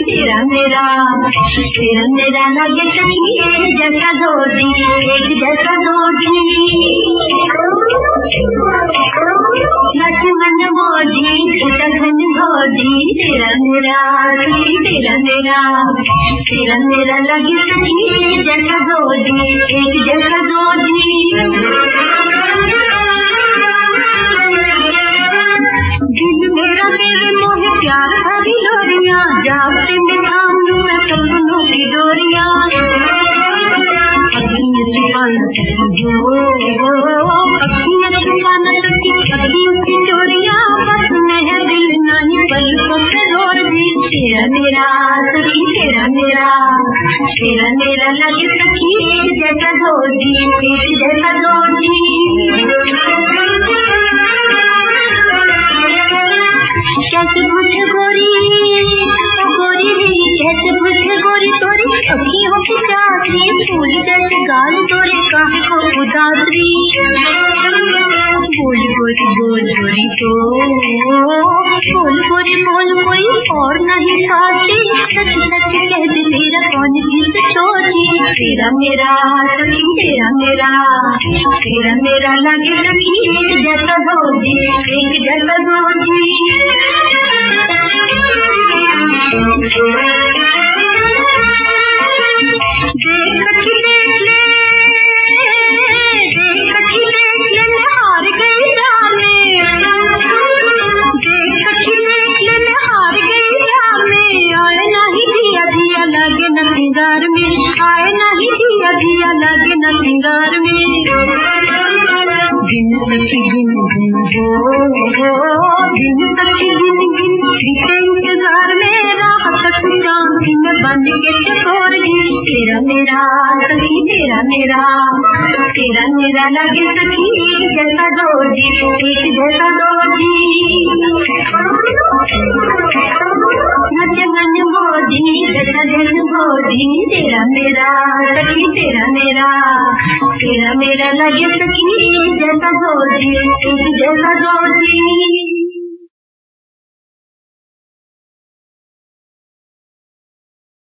तेरा मेरा सखी तेरा मेरा लगे सखी एक जैसा जोड़ी एक जैसा जोड़ी लक्ष्मण मोदी घटघन घोड़ी तेरा मेरा सखी तेरा मेरा लगे सखी एक जैसा जोड़ी एक जैसा जोड़ी दिल मेरा तेरे मोह प्यार भरी लोरियां जागते में थाम लूं मैं सपनों की डोरियां अखियां छुपा न सकी अखियां छुपा न सकी अखियों की डोरियां बस में है दिल नहीं पलकों से जोड़ दी तेरा मेरा सखी तेरा मेरा लगे सखी एक जैसा जोड़ी एक जैसा जोड़ी कैसे पूछे गोरी कैसे पूछे गोरी तोरी अखियों की चादरी फूल जैसे गाल तोरे काहे को उदासी बोल गोरी तो बोल कोई और नहीं साथी सच कह दे मेरा कौन गीत छोड़ी तेरा मेरा सखी तेरा मेरा लगे सखी एक जैसा जोड़ी एक जैसा जोड़ी सिंगार में दिन सखी दिन इंतजार में राह तक शांति में बन के चकोर तेरा मेरा सखी तेरा मेरा लगे सखी एक जैसा जोड़ी एक जैसा जोड़ी नचन मोदी गजन मोदी तेरा मेरा सखी तेरा मेरा लगे सखी एक जैसा जोड़ी एक जैसा जोड़ी